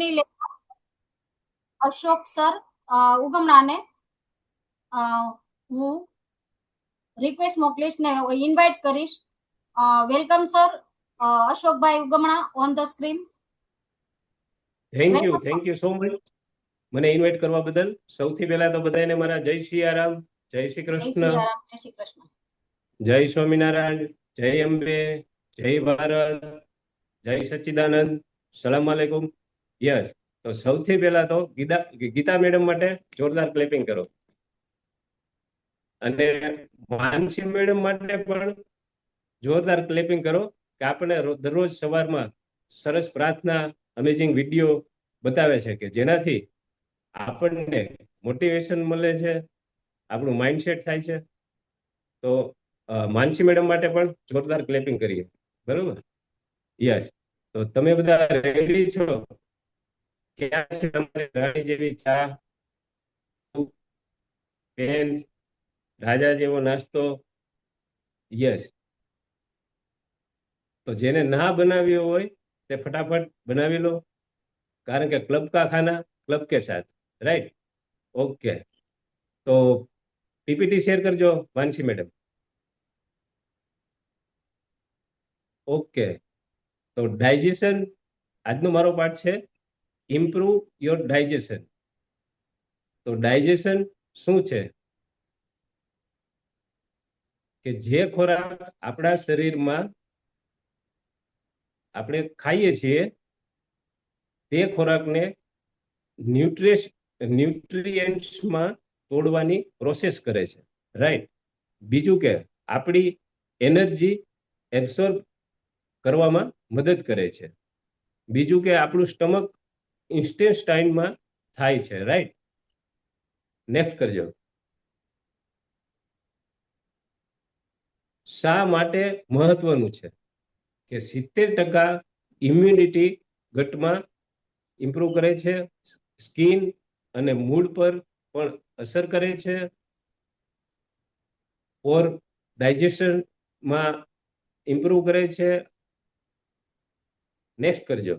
નહીં લેતા. અશોક સર ઉગમણાને હું રિક્વેસ્ટ મોકલીશ ને ઇન્વાઇટ કરીશ. Welcome sir Ashokbhai Ugamana on the screen. Thank you so much મને ઇન્વાઇટ કરવા બદલ. સૌથી પહેલા તો બધાને મારા જય સિયારામ, જય શ્રી કૃષ્ણ, જય શ્રી કૃષ્ણ, જય સ્વામિનારાયણ, જય અંબે, જય ભારત, જય સચ્ચિદાનંદ, સલામ આલેકુમ. યસ, તો સૌથી પહેલા તો ગીતા મેડમ માટે જોરદાર ક્લેપિંગ કરો, અને માનસી મેડમ માટે પણ જોરદાર ક્લેપિંગ કરો કે આપણે દરરોજ સવારમાં સરસ પ્રાર્થના, અમેઝિંગ વિડીયો બતાવે છે કે જેનાથી આપણને મોટિવેશન મળે છે, આપણું માઇન્ડસેટ થાય છે. તો માનસી મેડમ માટે પણ જોરદાર ક્લેપિંગ કરીએ, બરોબર? યસ, તો તમે બધા રેડી છો? ક્યાં છે તમારે રાણી જેવી ચા, પેન, રાજા જેવો નાસ્તો? યસ, તો જેને ના બનાવ્યો હોય તે ફટાફટ બનાવી લો, કારણ કે ક્લબ કા ખાના ક્લબ કે સાથ, રાઈટ? ઓકે, તો પીપીટી શેર કરજો માનસી મેડમ. ઓકે, તો ડાયજેશન, આજનો મારો પાઠ છે ઇમ્પ્રુવ યોર ડાયજેશન. તો ડાયજેશન શું છે? કે જે ખોરાક આપણા શરીરમાં આપણે ખાઈએ છીએ તે ખોરાકને ન્યુટ્રિયન્ટ્સમાં તોડવાની પ્રોસેસ કરે છે, રાઈટ? બીજું કે આપણી એનર્જી એબ્સોર્બ કરવામાં મદદ કરે છે. બીજું કે આપણું સ્ટમક ઇન્સ્ટેસ્ટાઇનમાં થાય છે, રાઈટ? નેક્સ્ટ કરજો. શા માટે મહત્વનું છે? કે 70% ઇમ્યુનિટી ગટમાં ઇમ્પ્રુવ કરે છે, સ્કિન અને મૂડ પર પણ અસર કરે છે, ઓર ડાયજેશનમાં ઇમ્પ્રુવ કરે છે. નેક્સ્ટ કરજો.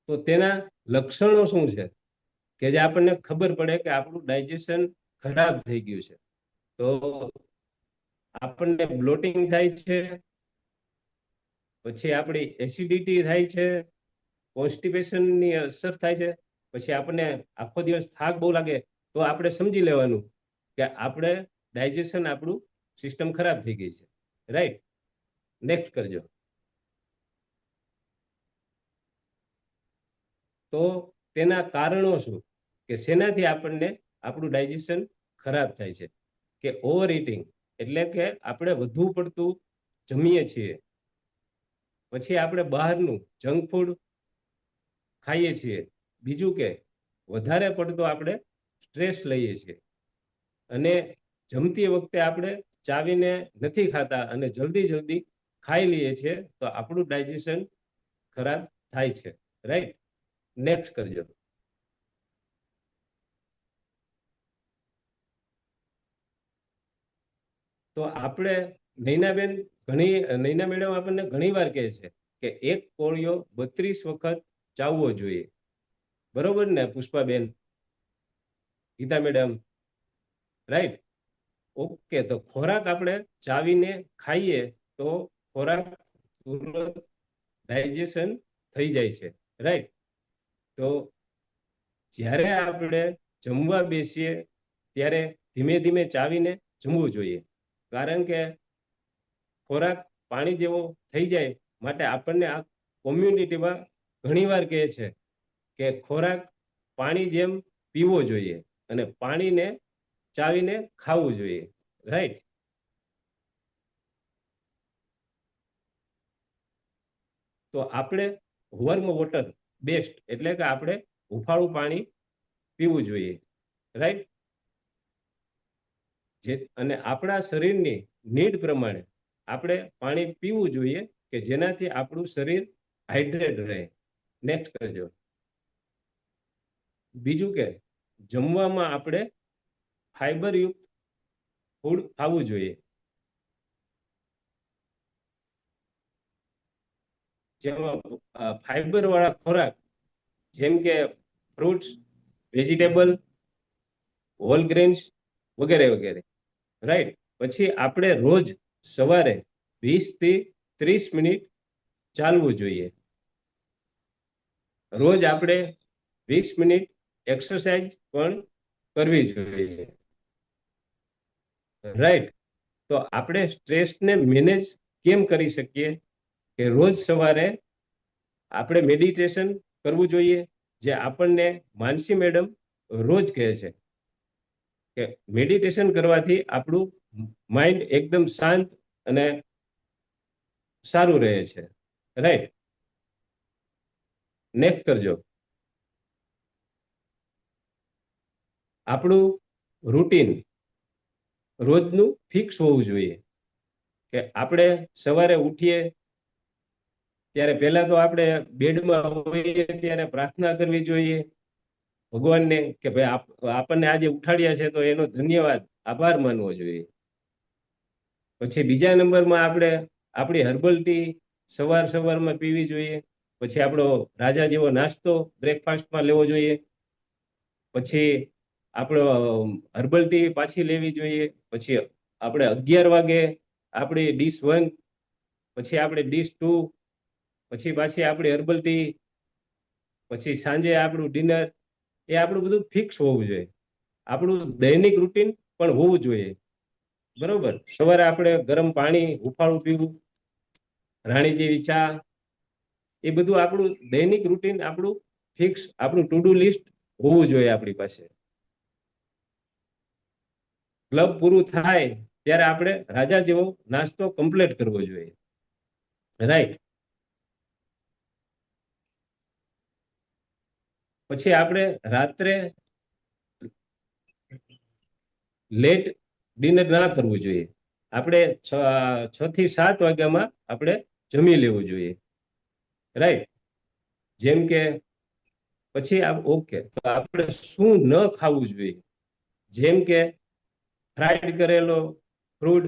તો તેના લક્ષણો શું છે કે જે આપણને ખબર પડે કે આપણું ડાયજેશન ખરાબ થઈ ગયું છે? તો આપણને બ્લોટિંગ થાય છે, પછી આપણી એસિડિટી થાય છે, કોન્સ્ટિપેશનની અસર થાય છે, પછી આપણને આખો દિવસ થાક બહુ લાગે. તો આપણે સમજી લેવાનું કે આપણે ડાયજેશન, આપણું સિસ્ટમ ખરાબ થઈ ગઈ છે, રાઈટ? નેક્સ્ટ કરજો. તો તેના કારણો શું, કે શેનાથી આપણને આપણું ડાયજેશન ખરાબ થાય છે? કે ઓવર ઇટિંગ, એટલે કે આપણે વધુ પડતું જમીએ છીએ, પછી આપણે બહારનું જંક ફૂડ ખાઈએ છીએ. બીજું કે વધારે પડતો આપણે સ્ટ્રેસ લઈએ છીએ, અને જમતી વખતે આપણે ચાવીને નથી ખાતા અને જલ્દી ખાઈ લઈએ છીએ, તો આપણું ડાયજેશન ખરાબ થાય છે, રાઈટ? નેક્સ્ટ કરજો. તો આપણે નૈના મેડમ આપણને ઘણી વાર કહે છે કે એક કોળિયો 32 વખત ચાવવો જોઈએ, બરોબર ને Pushpaben, Geeta madam, right? Okay, તો ખોરાક આપણે ચાવીને ખાઈએ તો ખોરાક તુરંત ડાયજેશન થઈ જાય છે, રાઈટ? તો જ્યારે આપણે જમવા બેસીએ ત્યારે ધીમે ધીમે ચાવીને જમવું જોઈએ, કારણ કે ખોરાક પાણી જેવો થઈ જાય. માટે આપણને આ કોમ્યુનિટીમાં ઘણી વાર કહે છે કે ખોરાક પાણી જેમ પીવો જોઈએ અને પાણીને ચાવીને ખાવું જોઈએ, રાઈટ? તો આપણે વોર્મ વોટર બેસ્ટ, એટલે કે આપણે હુંફાળું પાણી પીવું જોઈએ, રાઈટ? અને આપણા શરીરની નીડ પ્રમાણે આપણે પાણી પીવું જોઈએ કે જેનાથી આપણું શરીર હાઇડ્રેટ રહે. નેક્સ્ટ કરજો. બીજું કે જમવામાં આપણે ફાઈબરયુક્ત ફૂડ ખાવું જોઈએ. જેમાં ફાઈબર વાળા ખોરાક જેમ કે ફ્રૂટ્સ, વેજીટેબલ, હોલ ગ્રેન્સ વગેરે વગેરે, રાઈટ. પછી આપણે રોજ સવારે 20 થી 30 મિનિટ ચાલવું જોઈએ. રોજ આપણે 20 મિનિટ એક્સરસાઇઝ પણ કરવી જોઈએ, રાઈટ. તો આપણે સ્ટ્રેસને મેનેજ કેમ કરી શકીએ કે રોજ સવારે આપણે મેડિટેશન કરવું જોઈએ, જે આપણને માનસી મેડમ રોજ કહે છે કે મેડિટેશન કરવાથી આપણું માઇન્ડ એકદમ શાંત અને સારું રહે છે, રાઈટ. નેક્સ્ટ કરજો. આપણું રૂટીન રોજનું ફિક્સ હોવું જોઈએ, કે આપણે સવારે ઉઠીએ ત્યારે પહેલા તો આપણે બેડમાં હોઈએ ત્યારે પ્રાર્થના કરવી જોઈએ ભગવાનને કે ભાઈ આપણને આજે ઉઠાડ્યા છે તો એનો ધન્યવાદ, આભાર માનવો જોઈએ. પછી બીજા નંબરમાં આપણે આપણી હર્બલ ટી સવારમાં પીવી જોઈએ. પછી આપણો રાજા જેવો નાસ્તો બ્રેકફાસ્ટમાં લેવો જોઈએ. પછી આપણો હર્બલ ટી પાછી લેવી જોઈએ. પછી આપણે 11 વાગે આપણી ડીશ 1, પછી આપણે ડીશ 2, પછી પાછી આપણી હર્બલ ટી, પછી સાંજે આપણું ડિનર. એ આપણું બધું ફિક્સ હોવું જોઈએ. આપણું દૈનિક રૂટીન પણ હોવું જોઈએ, બરોબર. સવારે આપણે ગરમ પાણી હુંફાળું પીવું, રાણી જેવી ચા, એ બધું આપણું દૈનિક રૂટીન, આપણું ફિક્સ, આપણું ટુ ડુ લિસ્ટ હોવું જોઈએ આપણી પાસે. ક્લબ પૂરું થાય ત્યારે આપણે રાજા જેવો નાસ્તો કમ્પ્લીટ કરવો જોઈએ, રાઈટ. પછી આપણે રાત્રે લેટ ડિનર ના કરવું જોઈએ. આપણે 6 થી 7 વાગ્યામાં આપણે જમી લેવું જોઈએ, રાઈટ. જેમ કે પછી ઓકે, તો આપણે શું ન ખાવું જોઈએ, જેમ કે ફ્રાઈડ કરેલો ફ્રૂટ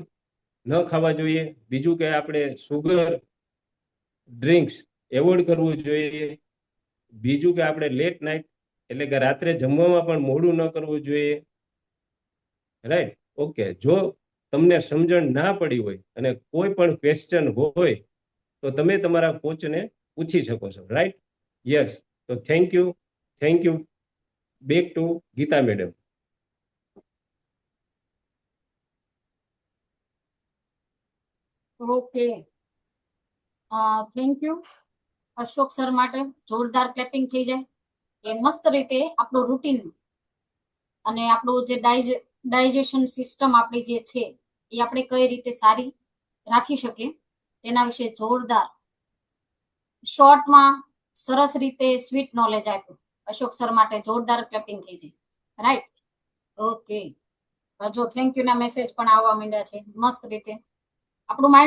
ન ખાવા જોઈએ. બીજું કે આપણે સુગર ડ્રિંક્સ એવોર્ડ કરવું જોઈએ. બીજું કે આપણે લેટ નાઇટ એટલે કે રાત્રે જમવામાં પણ મોડું ન કરવું જોઈએ, રાઈટ. ઓકે, જો તમને સમજણ ના પડી હોય અને કોઈ પણ ક્વેશ્ચન હોય તો તમે તમારા કોચને પૂછી શકો છો, રાઈટ. યસ. તો thank you. Back to Geeta madam. Okay, thank you Ashok sir માટે. જોરદાર ક્લેપિંગ થઈ જાય. એ મસ્ત રીતે આપણું રૂટીન અને આપણું જે ડાયજેશન સિસ્ટમ આપણી જે છે એ આપણે કઈ રીતે સારી રાખી શકીએ તેના વિશે જોરદાર શોર્ટમાં સરસ રીતે સ્વીટ નોલેજ આપ્યું. અશોક સર માટે જોરદાર ક્લેપિંગ થઈ જાય, રાઈટ. ઓકે, જો થેન્ક યુ ના મેસેજ પણ આવવા માંડ્યા છે મસ્ત રીતે. આપણું માઇન્ડ